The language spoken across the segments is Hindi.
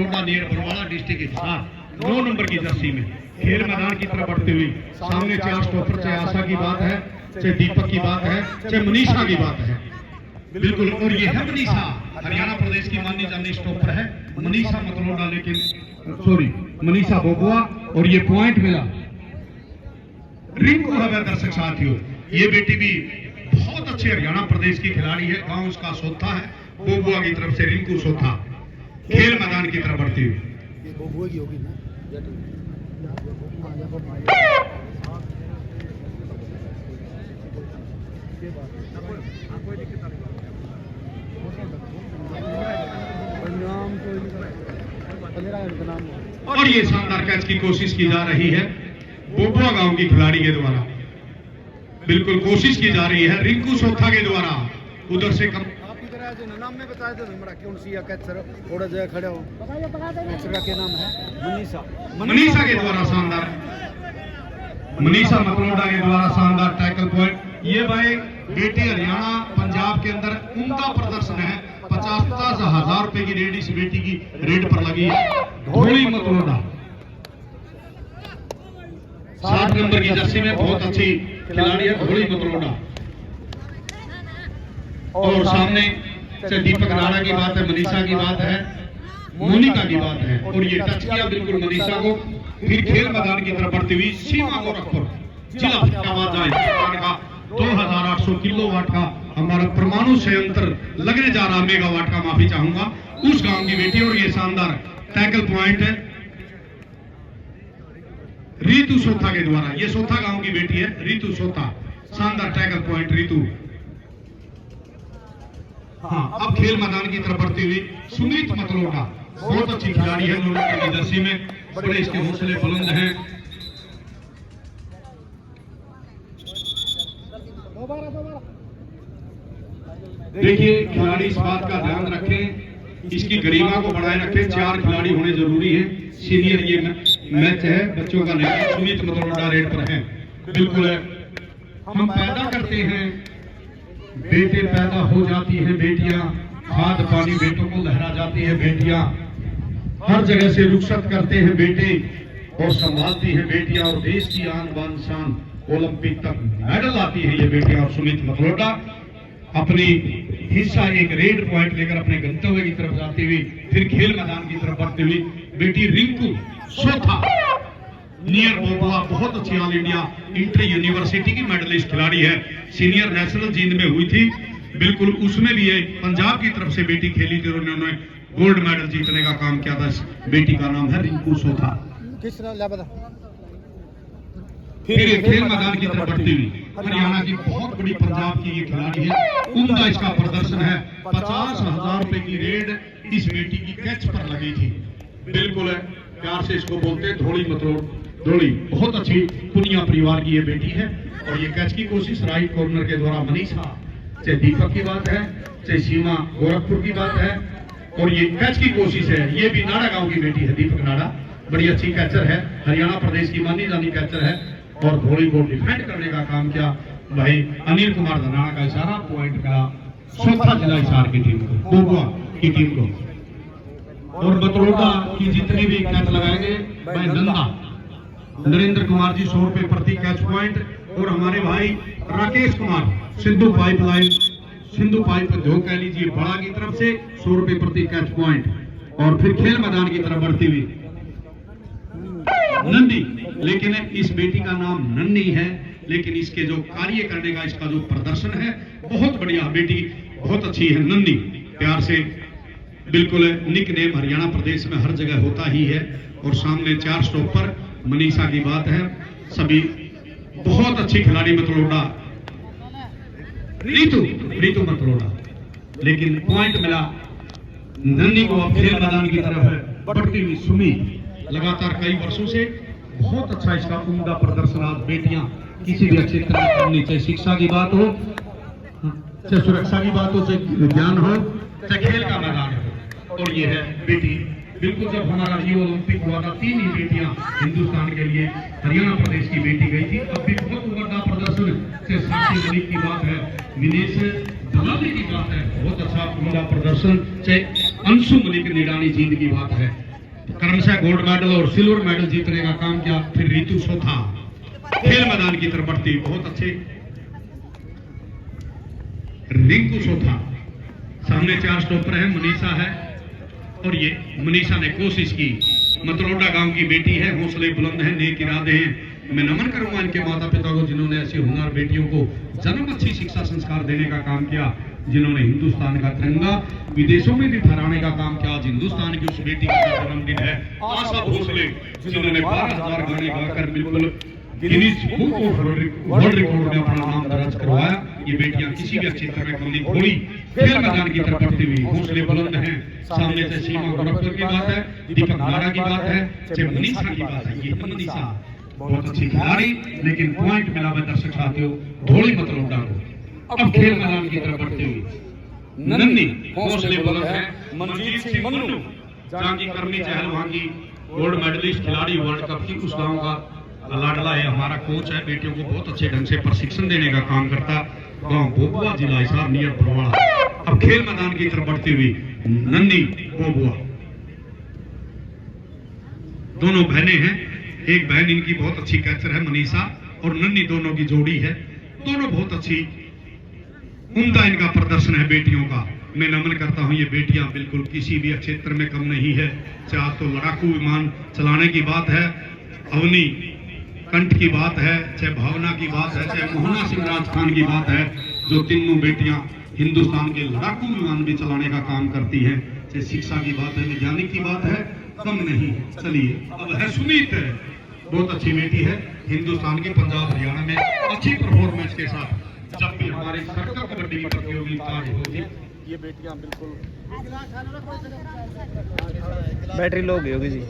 मतलोडा नियर बरवाड़ा डिस्ट्रिक्ट के साथ 9 नंबर की जर्सी में खेल मैदान की तरफ बढ़ते हुए सामने 4 स्टॉपर, चाहे आशा की बात है, चाहे दीपक की बात है, चाहे मनीषा की बात है, बिल्कुल। और ये है मनीषा, हरियाणा प्रदेश की माननी जानी स्टॉपर है मनीषा मतलोडा, लेकिन सॉरी मनीषा बोबुआ। और ये पॉइंट मिला रिंकू है दर्शक साथियों, ये बेटी भी बहुत अच्छे हरियाणा प्रदेश की खिलाड़ी है, गांव उसका सोथा है, बोबुआ की तरफ से रिंकू सोथा खेल मैदान की तरफ बढ़ती हुई। और ये शानदार कैच की कोशिश की जा रही है बोबुआ गांव की खिलाड़ी के द्वारा, बिल्कुल कोशिश की जा रही है रिंकू सोथा के द्वारा। उधर से कम नाम में बताया तो हमरा कौन सी कैचर थोड़ा जगह खड़े हो, कैचर का क्या नाम है? मनीषा। मनीषा के द्वारा शानदार, मनीषा मतलोडा के द्वारा शानदार टैकल पॉइंट। ये भाई बेटी हरियाणा पंजाब के अंदर उमदा प्रदर्शन है, 50-50 हजार रुपए की रेड इस बेटी की रेड पर लगी है। धोली मतलोडा 7 नंबर की जर्सी में बहुत अच्छी खिलाड़ी है धोली मतलोडा। और सामने से दीपक राणा की बात है, मनीषा की बात है, मोनिका की बात है। और ये टच किया बिल्कुल मनीषा को। फिर खेल मैदान की तरफ बढ़ती हुई सीमा गोरखपुर जिला फतेहाबाद का 2800 किलोवाट का हमारा परमाणु संयंत्र लगने जा रहा, मेगावाट का माफी चाहूंगा, उस गांव की बेटी। और ये शानदार टैकल पॉइंट है रीतू सोथा के द्वारा, ये सोथा गांव की बेटी है रीतू सोथा, शानदार टैकल पॉइंट रीतू। हाँ, अब खेल मैदान की तरफ बढ़ती हुई सुमित मतलोडा बहुत अच्छी खिलाड़ी है, 9 नंबर की जर्सी में, बड़े इसके हौसले बुलंद हैं। देखिए खिलाड़ी इस बात का ध्यान रखें, इसकी गरिमा को बनाए रखें, 4 खिलाड़ी होने जरूरी है। सीनियर ये मैच है बच्चों का नहीं, सुमित मतलोडा रेड पर है, बिल्कुल है। हम पैदा करते हैं बेटे, पैदा हो जाती है बेटियां, खाद पानी बेटों को लहरा जाती है बेटियां, हर जगह से रुखसत करते हैं बेटे और संभालती है बेटियां, और देश की आन बान शान ओलंपिक तक मेडल आती है ये बेटियां। और सुमित मतलोडा अपनी हिस्सा एक रेड पॉइंट लेकर अपने गंतव्य की तरफ जाती हुई फिर खेल मैदान की तरफ बढ़ती हुई बेटी रिंकू सोथा नियर बोबुआ बहुत अच्छी ऑल इंडिया इंटर यूनिवर्सिटी की मेडलिस्ट खिलाड़ी है, सीनियर नेशनल जींद में हुई थी, बिल्कुल उसमें भी है पंजाब की तरफ से बेटी खेली थी और उन्होंने गोल्ड मेडल जीतने का काम किया था। इस बेटी का नाम है रिंकू सोथा। फिर खेल मैदान की तरफ बढ़ती हुई हरियाणा की बहुत बड़ी पंजाब की ये खिलाड़ी है, उमदा इसका प्रदर्शन है, 50,000 रुपए की रेड इस बेटी की कैच पर लगी थी, बिल्कुल है, प्यार से इसको बोलते हैं धोली मतलोड धोली। बहुत अच्छी पुनिया परिवार की ये बेटी है। और ये कैच की कोशिश राइट कॉर्नर के द्वारा मनीषा, चाहे दीपक की बात है, चाहे सीमा गोरखपुर की बात है, और ये कैच की कोशिश है, ये भी नाड़ा गांव की बेटी है दीपक नाड़ा, बड़ी अच्छी कैचर है, हरियाणा प्रदेश की मानी जानी कैचर है। और धोली को डिफेंड करने का काम किया भाई अनिल कुमार धनाना का इशारा पॉइंट मिला सोथा जिला हिसार की टीम को, बोबुआ की टीम को। और मतलोडा की जितने भी कैच लगाएंगे भाई नंदा नरेंद्र कुमार जी 100 रुपए प्रति कैच पॉइंट, और हमारे भाई राकेश कुमार सिंधु पाइपलाइन सिंधु पाइप जो कह लीजिए बड़ा की तरफ से 100 रुपए प्रति कैच पॉइंट। और फिर खेल मैदान की तरफ बढ़ती हुई नंदी, लेकिन इस बेटी का नाम नन्नी है, लेकिन इसके जो कार्य करने का इसका जो प्रदर्शन है बहुत बढ़िया, बेटी बहुत अच्छी है नंदी, प्यार से बिल्कुल निक नेम हरियाणा प्रदेश में हर जगह होता ही है। और सामने 4 स्टॉपर मनीषा की बात है, सभी बहुत अच्छी खिलाड़ी मतलोडा रीतू मतलोडा, लेकिन पॉइंट मिला नन्नी को। अब खेल मैदान की तरफ बढ़ती हुई सुमी, लगातार कई वर्षों से बहुत अच्छा इसका उम्दा प्रदर्शन आज बेटियां किसी भी अच्छे तरह करनी, चाहे शिक्षा की बात हो, चाहे सुरक्षा की बात हो, चाहे विज्ञान हो, चाहे खेल का मैदान हो। और ये है बेटी, बिल्कुल जब हमारा रियो ओलंपिक हुआ था 3 ही बेटियां हिंदुस्तान के लिए हरियाणा प्रदेश की बेटी गई थी, अब भी बहुत उम्दा प्रदर्शन, चाहे साक्षी मलिक की बात है, विनेश दलाली की बात है, बहुत अच्छा उम्दा प्रदर्शन, चाहे अंशु मलिक निडानी जींद की बात है, क्रमशः गोल्ड मेडल और सिल्वर मेडल जीतने का काम किया। फिर रितु सोथा खेल मैदान की तरफ बढ़ती हुई बहुत अच्छे। रिंकू सोथा सामने 4 स्टॉपर है, मनीषा है और ये मनीषा ने कोशिश की। मतलोडा गांव की बेटी है, हौसले बुलंद है, नेक इरादे हैं। मैं नमन करूंगा इनके माता पिता को जिन्होंने ऐसी हुनर बेटियों को जन्म अच्छी शिक्षा संस्कार देने का काम किया, जिन्होंने हिंदुस्तान का तिरंगा विदेशों में भी फहराने का काम किया। आज हिंदुस्तान की उस बेटी का जन्मदिन है आशा भोसले, जिन्होंने 12,000 गाने गाकर बिल्कुल Guinness book of world record में अपना नाम दर्ज करवाया। ये बेटियां किसी भी क्षेत्र में कम नहीं थोड़ी खेल मैदान की तरफ बढ़ती हुई हौसले बुलंद हैं। सामने से सीमा गोरखपुर की बात है, दीपक नारा की बात है, चाहे मनीषा की बात है। ये मनीषा बहुत अच्छी खिलाड़ी, लेकिन पॉइंट मिला हुआ दर्शक साथियों धोली मतलोडा को। अब खेल मैदान की तरफ बढ़ती हुई नन्नी हौसले बुलंद है। मनजीत सिंह मन्नू जांगी करनी चहल वहां की गोल्ड मेडलिस्ट खिलाड़ी, वर्ल्ड कप की उस गांव का लाडला है, हमारा कोच है, बेटियों को बहुत अच्छे ढंग से प्रशिक्षण देने का काम करता। गांव बोबुआ, जिला हिसार, नियर बरवाड़ा। अब खेल मैदान की तरफ बढ़ती हुई नन्नी बोबुआ, दोनों बहनें हैं। एक बहन इनकी बहुत अच्छी कैचर है मनीषा, और नन्नी दोनों की जोड़ी है। दोनों बहुत अच्छी उम्दा इनका प्रदर्शन है बेटियों का। मैं नमन करता हूं, ये बेटियां बिल्कुल किसी भी क्षेत्र में कम नहीं है। चाहे तो लड़ाकू विमान चलाने की बात है, अवनी कंठ की बात है, चाहे भावना की बात है, चाहे मोहना सिंह राजखान की बात है, जो तीनों बेटियां हिंदुस्तान के लड़ाकू विमान भी चलाने का काम करती हैं। चाहे शिक्षा की बात है, वैज्ञानिक की बात है, कम नहीं है। चलिए अब है सुमीत, बहुत अच्छी बेटी है, हिंदुस्तान की पंजाब हरियाणा में अच्छी परफॉर्मेंस के साथ जब भी हमारे सर्कल कबड्डी की प्रतियोगिता होगी, ये बेटियां बिल्कुल बैटरी लो गई होगी जी।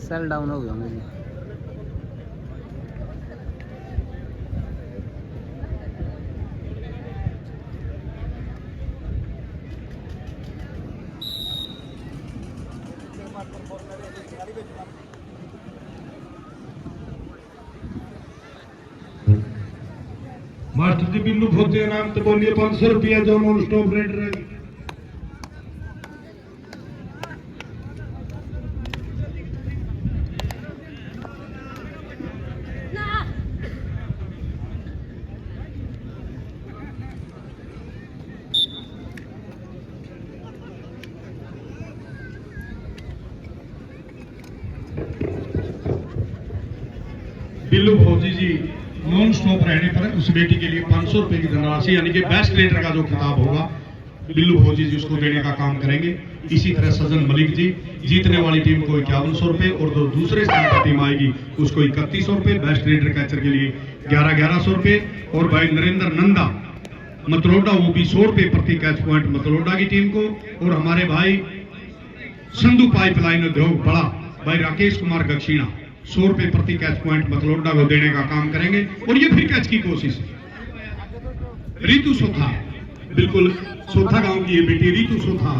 सेल डाउन हो गया होंगे जी। मास्टर जी बिल्लू फौजी नाम तो बोलिए 500 रुपया जो नॉन स्टॉप रेट रहेगी। बिल्लू फौजी जी नॉन स्टॉप रहने पर उस बेटी के लिए 500 रुपए की धनराशि यानी कि बेस्ट रेटर का जो खिताब होगा बिल्लू फौजी जी उसको देने का काम करेंगे। इसी तरह सजन मलिक जी, जीतने वाली टीम को 5100 रुपए और जो दूसरे स्थान पर टीम आएगी उसको 3100 रुपए, बेस्ट रेटर कैचर के लिए 1100 रुपए। और भाई नरेंद्र नंदा मतलोडा, वो भी 100 रुपए प्रति कैच पॉइंट मतलोडा की टीम को। और हमारे भाई संधु पाइपलाइन उद्योग बड़ा भाई राकेश कुमार गक्षीणा 100 रुपए प्रति कैच पॉइंट मतलोडा को देने का काम करेंगे। और ये फिर कैच की कोशिश। रितु सोथा, बिल्कुल सोथा गांव की ये बेटी रितु सोथा,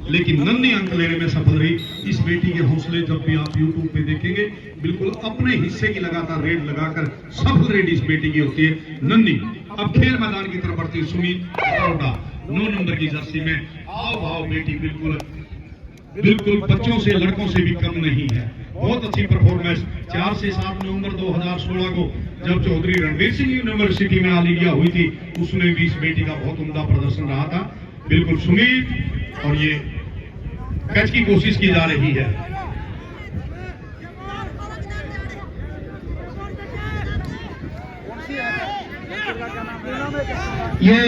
लेकिन नन्ही अंक लेने में सफल रही। इस बेटी के हौसले जब भी आप YouTube पे देखेंगे, बिल्कुल अपने हिस्से की लगातार रेड लगाकर सफल रेड इस बेटी की होती है नन्ही। अब खेल मैदान की तरफ बढ़ती सुमित अरोड़ा 9 नंबर की जर्सी में। आओ आओ बेटी बिल्कुल बिल्कुल बच्चों से लड़कों से भी कम नहीं है। बहुत अच्छी परफॉर्मेंस। 4 से 7 नवंबर 2016 को जब चौधरी रणवीर सिंह यूनिवर्सिटी में ऑल इंडिया हुई थी, उसमें भी इस बेटी का बहुत उम्दा प्रदर्शन रहा था। बिल्कुल सुमित, और ये कैच की कोशिश की जा रही है। ये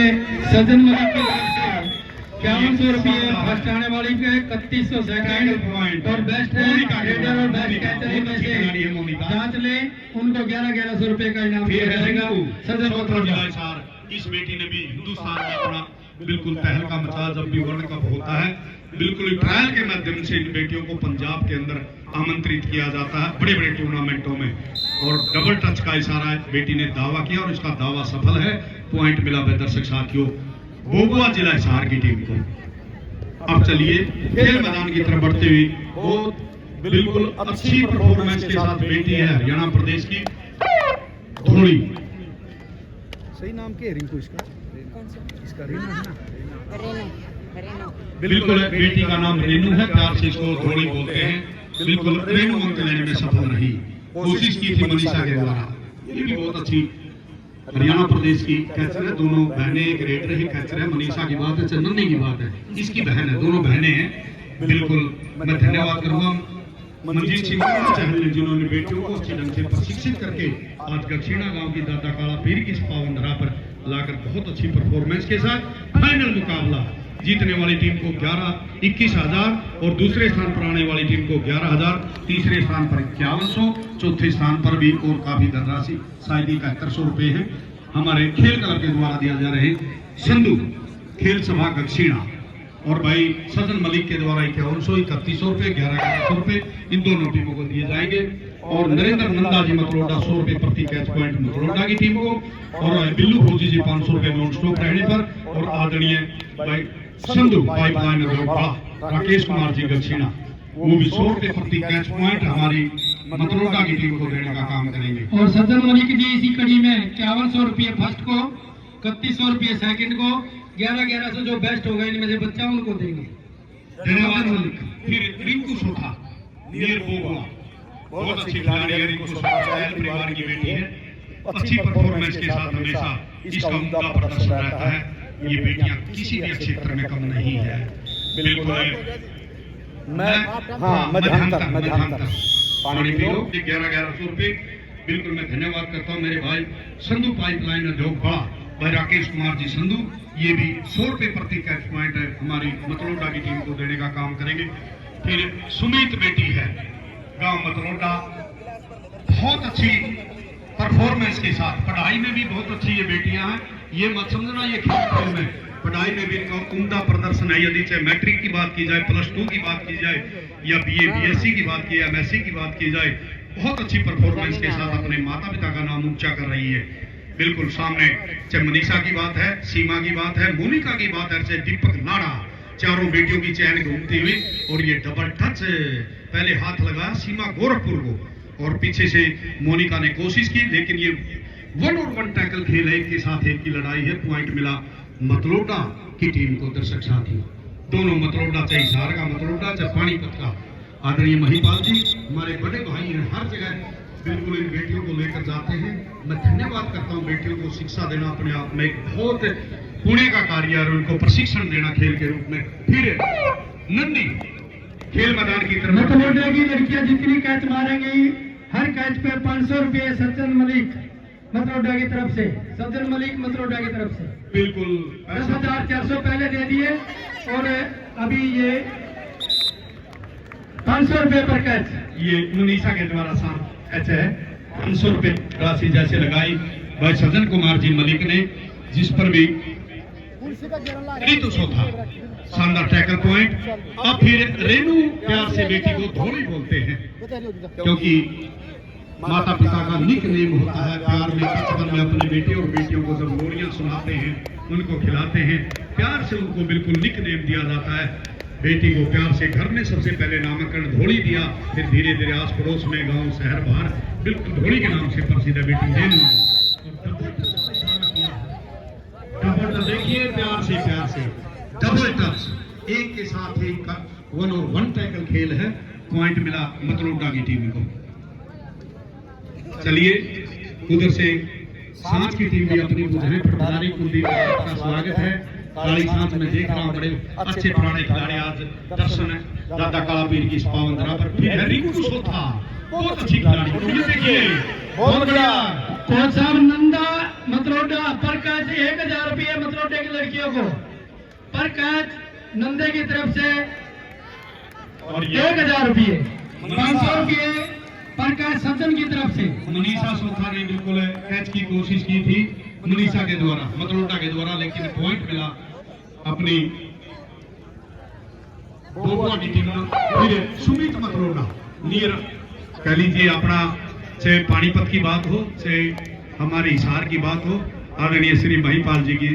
सजन मलिक की 5100 रुपये फर्स्ट आने वाली के 3100 सेकंड और बेस्ट रेडर और बेस्ट कैचर में से जांच ले, उनको 1100 रुपये का इनाम दिया जाएगा। सजन मलिक इस बेटी ने भी हिंदुस्तान में अपना बिल्कुल तहलका मचा। जब भी वर्ल्ड कप होता है, बिल्कुल ट्रायल के माध्यम से इन बेटियों को पंजाब के अंदर आमंत्रित किया जाता है बड़े बड़े टूर्नामेंटों में। और डबल टच का इशारा बेटी ने दावा किया और इसका दावा सफल है। पॉइंट मिला है दर्शक साथियों बोबुआ जिला हिसार की टीम को। अब चलिए खेल मैदान की तरफ बढ़ते हुए बहुत बिल्कुल अच्छी परफॉर्मेंस के साथ बेटी है हरियाणा प्रदेश की धोड़ी। सही नाम क्या है रिंकू इसका? इसका रेनू है ना? रेनू बिल्कुल बेटी का नाम रेनू है, प्यार से इसको धोड़ी बोलते हैं। बिल्कुल रेनू अंक लेने में सफल रही, कोशिश की थी मनीषा के द्वारा। ये भी बहुत अच्छी हरियाणा प्रदेश की कैचर है, दोनों बहनें एक रेट रही कैचर है। मनीषा की बात है, चंदनी की बात है, इसकी बहन है, दोनों बहनें हैं। बिल्कुल मैं धन्यवाद करूंगा मंजीत सिंह चहल ने, जिन्होंने बेटियों को अच्छे ढंग से प्रशिक्षित करके आज गक्षीणा गांव की दादा काला पीर की इस पावन धरा पर लाकर बहुत अच्छी परफॉर्मेंस के साथ फाइनल मुकाबला जीतने वाली टीम को 21,000 और दूसरे स्थान पर आने वाली टीम को 11,000, तीसरे स्थान पर 5100, चौथे स्थान पर भी और काफी धनराशि शायद 7100 रुपए है हमारे खेल क्लब के द्वारा दिया जा रहे हैं। संधु खेल सभा गक्षीणा और भाई सजन मलिक के द्वारा 5100, 3100 रुपए, 1100 रुपए इन दोनों टीमों को दिए जाएंगे। और नरेंद्र नंदा जी मतलोडा 100 रुपए प्रति कैच पॉइंट मतलोडा की टीम को, और बिल्लू फौजी जी 500 रुपए नॉन स्टॉप रहने पर, और आदरणीय भाई संधु पाइपलाइन राकेश कुमार जी गक्षीणा वो भी 100 रुपए प्रति कैच पॉइंट हमारी मतलोडा की टीम को देने का काम करेंगे। और सज्जन मलिक जी इसी कड़ी में 5100 रुपये फर्स्ट को, 3100 रुपये सेकंड को, 1100 जो बेस्ट होगा इनमें से बच्चा उनको देंगे। धन्यवाद मलिक। फिर रिंकू सोखा नियर बोगवा, बहुत अच्छी खिलाड़ी है रिंकू सोखा, चहल परिवार की बेटी है, अच्छी परफॉर्मेंस के साथ हमेशा इसका उम्दा प्रदर्शन रहता है। ये बेटियां किसी भी क्षेत्र में कम नहीं है। बिल्कुल मध्यांतर पानी पी लो 1100 रुपए। बिल्कुल मैं धन्यवाद करता हूँ मेरे भाई संधु पाइपलाइन उद्योग बड़ा भाई राकेश कुमार जी संधु, ये भी 100 रुपए प्रति कैच पॉइंट है हमारी मतलोडा की टीम को देने का काम करेंगे। फिर सुमित बेटी है गांव मतलोडा, बहुत अच्छी परफॉर्मेंस के साथ, पढ़ाई में भी बहुत अच्छी ये बेटियां हैं। ये मत समझना ये खेल में, पढ़ाई में भी इनका उम्दा प्रदर्शन है। यदि चाहे मैट्रिक की बात की जाए, +2 की बात की जाए, या BA BSc की बात की, MSc की बात की जाए, बहुत अच्छी परफॉर्मेंस के साथ अपने माता पिता का नाम ऊंचा कर रही है। बिल्कुल सामने चाहे मनीषा की बात है, सीमा की बात है, मोनिका की बात है, चाहे दीपक लाड़ा, चारों बेटियों की चैन घूमती हुई, और ये डबल टच पहले हाथ लगा सीमा गोरखपुर को, और पीछे से मोनिका ने कोशिश की, लेकिन ये 1 और 1 टैकल खेल है, एक के साथ एक की लड़ाई है। पॉइंट मिला मतलोडा की टीम को। दर्शक साथी दोनों मतलोडा, चाहे हिसार का मतलोडा चाहे पानीपत का, आदरणीय महिपाल जी हमारे बड़े भाई हैं, हर जगह बिल्कुल इन बेटियों को लेकर जाते हैं। मैं धन्यवाद करता हूं, बेटियों को शिक्षा देना अपने आप में एक बहुत पुण्य का कार्य है, और उनको प्रशिक्षण देना खेल के रूप में। फिर नंदी खेल मैदान की तरफ मतलोडा की लड़कियां जितनी कैच मारेंगी हर कैच पे 500 रुपये सज्जन मलिक मतलोडा की तरफ से, सज्जन मलिक मतलोडा की तरफ से बिल्कुल 10,400 पहले दे दिए, और अभी ये 500 रुपये पर कैच। ये मनीषा के द्वारा कैच है, 500 रुपए राशि जैसे लगाई भाई सज्जन कुमार जी मलिक ने, जिस पर भी ऋतु सोथा शानदार टैकल पॉइंट। अब फिर रेनू प्यार से बेटी को धोड़ी बोलते हैं, क्योंकि माता पिता का निक नेम होता है। प्यार में बचपन में अपने बेटे और बेटियों को जब लोरियां सुनाते हैं, उनको खिलाते हैं, प्यार से उनको बिल्कुल निक नेम दिया जाता है। बेटी को प्यार से घर में सबसे पहले नामकरण धोड़ी दिया, फिर धीरे धीरे आस पड़ोस में, गांव शहर बाहर बिल्कुल धोड़ी के नाम से प्रसिद्ध है बेटी रेनू। डबल टच देखिए, प्यार से डबल टच, एक के साथ एक का 1 और 1 टैकल खेल है। पॉइंट मिला मतलोडा की टीम को। चलिए उधर से सांच की टीम भी अपनी बुझे प्रभारी कुलदीप का स्वागत है। काली सांच में देख रहा हूँ बड़े अच्छे पुराने खिलाड़ी आज दर्शन है दादा काला पीर की इस पावन धरा पर। फिर है रिंकू सोथा, बहुत अच्छी खिलाड़ी, देखिए बहुत बढ़िया। कोच साहब नंदा मतलोडा पर कैच 1000 रुपये मतलोडे की लड़कियों को पर कैच नंदे की तरफ से, और 1000 रुपये, 500 रुपये पर कैच सज्जन की तरफ से। मनीषा सोथा ने बिल्कुल कैच की कोशिश की थी मनीषा के द्वारा, मतलोडा के द्वारा, लेकिन पॉइंट मिला अपनी बोगवा की टीम को। फिर सुमित मतलोडा नियर कह लीजिए अपना, चाहे पानीपत की बात हो चाहे हमारे हिसार की बात हो, आदरणीय श्री महिपाल जी की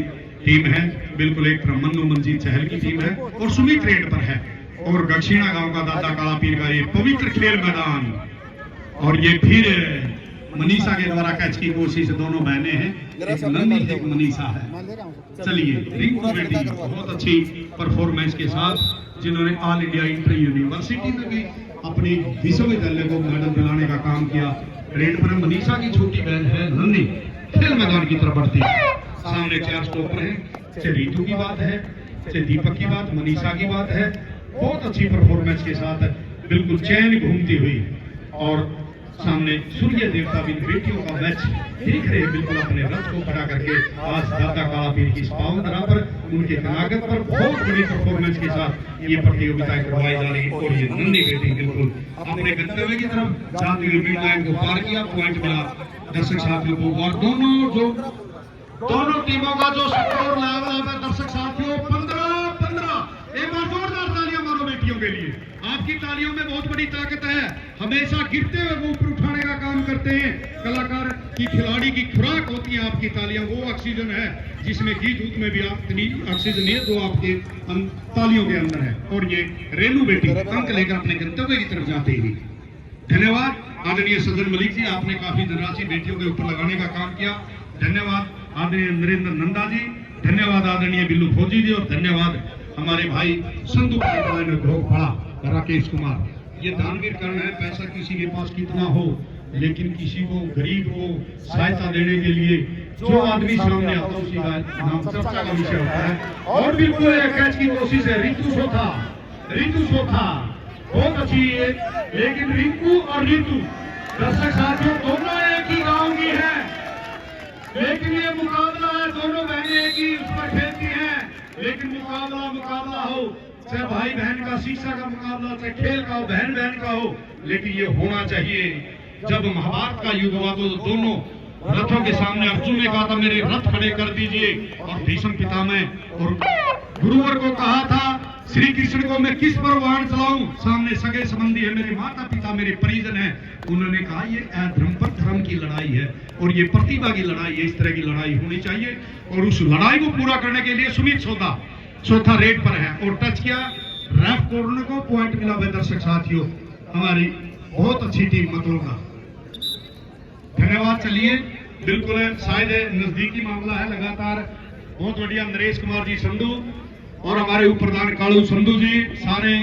टीम है। बिल्कुल एक मन्नू मंजीत चहल की टीम है, और सुमित रेड पर है, और गक्षिणा गांव का दादा काला पीर का ये पवित्र खेल मैदान। और ये फिर मनीषा के द्वारा कैच की कोशिश, दोनों बहनें हैं, एक नन्ही एक मनीषा है। चलिए रिंकू बेटी बहुत अच्छी परफॉर्मेंस के साथ जिन्होंने ऑल इंडिया इंटर यूनिवर्सिटी में भी अपनी विश्वविद्यालय को मेडल दिलाने का काम किया। रेड पर मनीषा की छोटी बहन है नन्ही, खेल मैदान की तरफ बढ़ती है। सामने 4 स्टॉपर हैं, चाहे रीतू की बात है, चाहे दीपक की बात, मनीषा की बात है, बहुत अच्छी परफॉर्मेंस के साथ बिल्कुल चैन घूमती हुई। और सामने सूर्य देवता भी बेटियों का मैच देख रहे हैं, बिल्कुल अपने रथ को खड़ा करके आज दादा काला पीर की पावन धरा पर उनके कलागत पर बहुत बड़ी परफॉर्मेंस के साथ ये प्रतियोगिताएं करवाई जा रही है। और ये नन्ही बेटी बिल्कुल अपने गंतव्य की तरफ जाते हुए मिड लाइन को पार किया, पॉइंट मिला दर्शक साथियों को। और दोनों टीमों का जो स्कोर लेवल है दर्शक साथियों 15-15। एक बार जोरदार तालियां मारो बेटियों के लिए। आपकी तालियों में बहुत बड़ी ताकत है, हमेशा गिरते हुए वो ऊपर उठाने का काम करते हैं। कलाकार की खिलाड़ी की खुराक होती है आपकी तालियां, वो ऑक्सीजन है जिसमें गीत उत में भी इतनी ऑक्सीजन है जो आपके तालियों के अंदर है। और ये रेनू बेटी अंक लेकर अपने गंतव्य की तरफ जाते ही। धन्यवाद आदरणीय सज्जन मलिक जी, आपने काफी धनराशि बेटियों के ऊपर लगाने का काम किया। धन्यवाद आदरणीय नरेंद्र नंदा जी, धन्यवाद आदरणीय बिल्लू फौजी जी, और धन्यवाद हमारे भाई संधु पड़ा राकेश कुमार। ये दानवीर कर्ण है, पैसा किसी के पास कितना हो लेकिन किसी को गरीब को सहायता देने के लिए जो आदमी सामने आता है उसी का नाम चर्चा का विषय होता है। और बिल्कुल कैच की कोशिश है रितु सोथा बहुत अच्छी है, लेकिन रिंकू और रितु दर्शक साथियों दोनों एक ही गांव की है, लेकिन ये मुकाबला है, दोनों बहनें एक ही उस पर खेलती हैं। लेकिन मुकाबला हो, चाहे भाई बहन का, शिक्षा का मुकाबला, चाहे खेल का हो, बहन बहन का हो, लेकिन ये होना चाहिए। जब महाभारत का युग हुआ तो दोनों रथों के सामने अर्जुन ने कहा था मेरे रथ खड़े कर दीजिए, और भीष्म पितामह और गुरुवर को कहा था श्री कृष्ण को मैं किस पर वाहन चलाऊं, सामने सगे संबंधी है, मेरे माता पिता मेरे परिजन है। उन्होंने कहा ये अधर्म पर धर्म की लड़ाई है और ये प्रतिभा की लड़ाई है, इस तरह की लड़ाई होनी चाहिए। और उस लड़ाई को पूरा करने के लिए सुमित चौथा रेड पर है और टच किया रेफ कॉर्नर को, पॉइंट मिला है दर्शक साथियों। हमारी बहुत अच्छी टीम मतलों धन्यवाद। चलिए बिल्कुल शायद नजदीकी मामला है, लगातार बहुत बढ़िया नरेश कुमार जी संधू और हमारे उप प्रधान कालू संधू जी सारे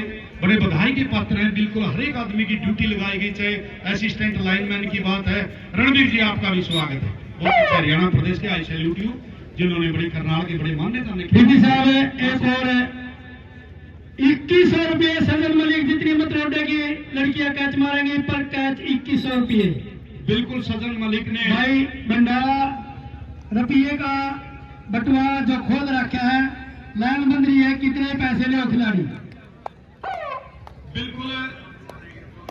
बड़े बधाई के पात्र हैं। बिल्कुल हर एक आदमी की ड्यूटी लगाई गई, चाहे असिस्टेंट लाइनमैन की बात है। रणवीर जी आपका भी स्वागत है, बहुत अच्छा हरियाणा प्रदेश के, आई सैल्यूट यू, जिन्होंने बड़ी करनाल की बड़ी मान्यता दीदी साहब एक और 2100 रुपये सजन मलिक जितनी मतलौटे की लड़कियां कैच मारेंगी पर कैच 2100 रुपये। बिल्कुल सजन मलिक ने भाई भंडारा रुपये का बटुआ जो खोल रखा है, लाइन बंद रही है, कितने पैसे ले खिलाड़ी। बिल्कुल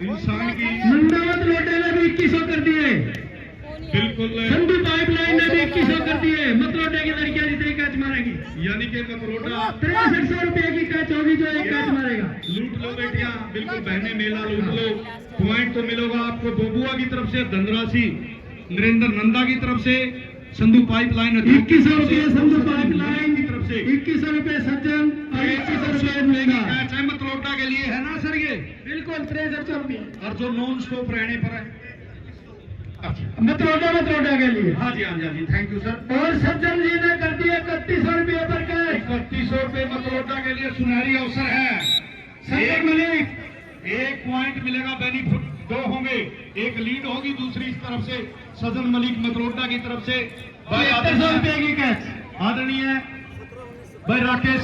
इंसान की मंडावत लोटे ने भी 2100 कर दिए, बिल्कुल संधु पाइपलाइन ने भी 2100 कर दिए। मतलोटे की लड़कियां जितनी कैच मारेंगी, यानी कि मतलोटा 6300 रुपये की कैच होगी जो एक कैच मारेगा। लूट लो बेटियां, बिल्कुल बहने मेला लूट लो, पॉइंट तो मिलेगा आपको बबुआ की तरफ से, धनराशि नरेंद्र नंदा की तरफ से, संधु पाइपलाइन 2100 रुपये संधु पाइपलाइन की तरफ से, 2100 रुपये सज्जन और 2100 रुपये मिलेगा। चाहे मतलोटा के लिए है ना सर, ये बिल्कुल 6300 रुपये और जो नॉन स्टॉप रहने पर है मतलोटा के लिए। हाँ जी हाँ जी, थैंक यू सर। और सज्जन जी ने कर दिया 3100 रुपये पर कैच। 3100 रुपये मतलोटा के लिए सुनहरी अवसर है। सज्जन मलिक एक पॉइंट मिलेगा, बेनिफिट 2 होंगे, एक लीड होगी, दूसरी इस तरफ से सजन मलिक मतलोटा की तरफ से 7200 रुपये की कैच। आदरणीय भाई राकेश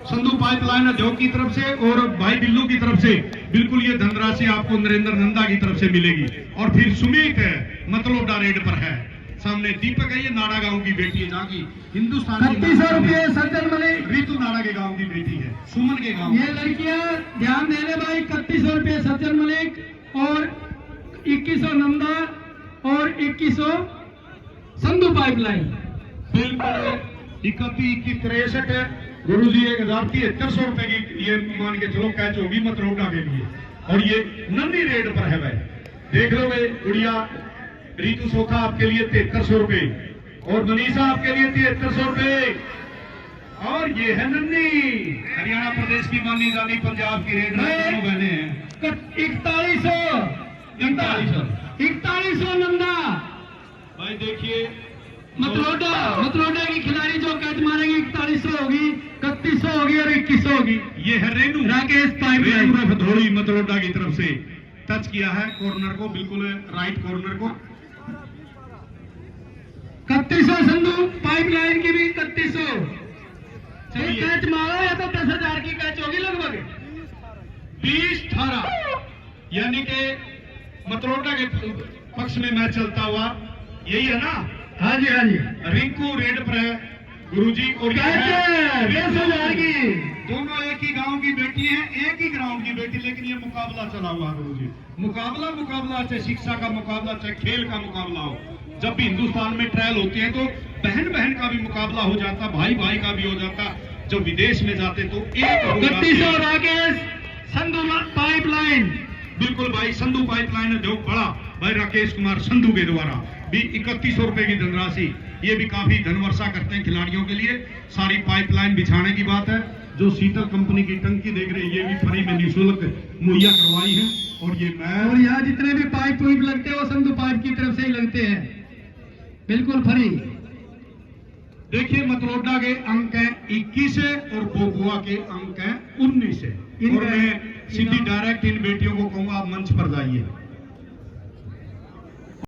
संधु पाइपलाइन उद्योग की तरफ से और भाई बिल्लू की तरफ से बिल्कुल ये धनराशि आपको नरेंद्र नंदा की तरफ से मिलेगी। और फिर सुमित है मतलोटा रेड पर है, सामने दीपक है, ये नाड़ा गांव की बेटी है, जहाँ की हिंदुस्तान 3100 रुपये सज्जन मलिक, ऋतु नाड़ा के गांव की बेटी है, सुमन के गांव। ये लड़कियां ध्यान देने भाई 3100 रुपये सज्जन मलिक और 2100 नंदा और 2100 संधु पाइपलाइन। बिल्कुल 31-63 गुरु जी 1073 रुपए की ये मान के चलो कैच होगी मतलोटा के लिए। और ये नन्ही रेड पर है भाई, देख लो भाई गुड़िया रीतु सोखा आपके लिए 7300 रुपए और मनीषा आपके लिए 7300 रुपए। और ये है नन्नी, हरियाणा प्रदेश की मानी जानी पंजाब की रेड दोनों बहने हैं। 4100 नंदा भाई देखिए मतलोडा की खिलाड़ी जो कैच मारेंगे 4100 होगी, 3100 होगी और 2100 होगी। ये है रेनू राकेश पाइपलाइन रेनू धोड़ी मतलोडा की तरफ से टच किया है कॉर्नर को, बिल्कुल राइट कॉर्नर को। 3100 संधू पाइपलाइन की भी 3100। चलिए। कैच मारो या तो 10,000 की कैच होगी लगभग 20-18, यानी कि मतलोडा के पक्ष में मैच चलता हुआ, यही है ना। हाँ जी हाँ जी। रिंकू रेड पर है गुरुजी, और ये कैच है 20,000 की। दोनों एक ही गांव की बेटी हैं, एक ही ग्राउंड की बेटी, लेकिन ये मुकाबला चला हुआ है गुरुजी। मुकाबला चाहे शिक्षा का मुकाबला, चाहे खेल का मुकाबला हो। जब भी हिंदुस्तान में ट्रायल होते हैं तो बहन बहन का भी मुकाबला हो जाता, भाई भाई का भी हो जाता। जब विदेश में जाते तो एक हो जाते। 3100 राकेश संधू पाइपलाइन। बिल्कुल भाई, संधू पाइपलाइन जो बड़ा भाई राकेश कुमार संधू के द्वारा भी 3100 रुपए की धनराशि, ये भी काफी धनवर्षा करते हैं खिलाड़ियों के लिए। सारी पाइपलाइन बिछाने की बात है। जो शीतल कंपनी की टंकी देख रहे हैं, ये भी फ्री में निःशुल्क मुहैया करवाई है। और ये और यहाँ जितने भी पाइप लगते हैं वो संधू पाइप की तरफ से ही लगते हैं, बिल्कुल फ्री। देखिए मतलोडा के अंक हैं 21 है और बोगुआ के अंक हैं 19 है। और मैं सीधी डायरेक्ट इन बेटियों को कहूंगा आप मंच पर जाइए।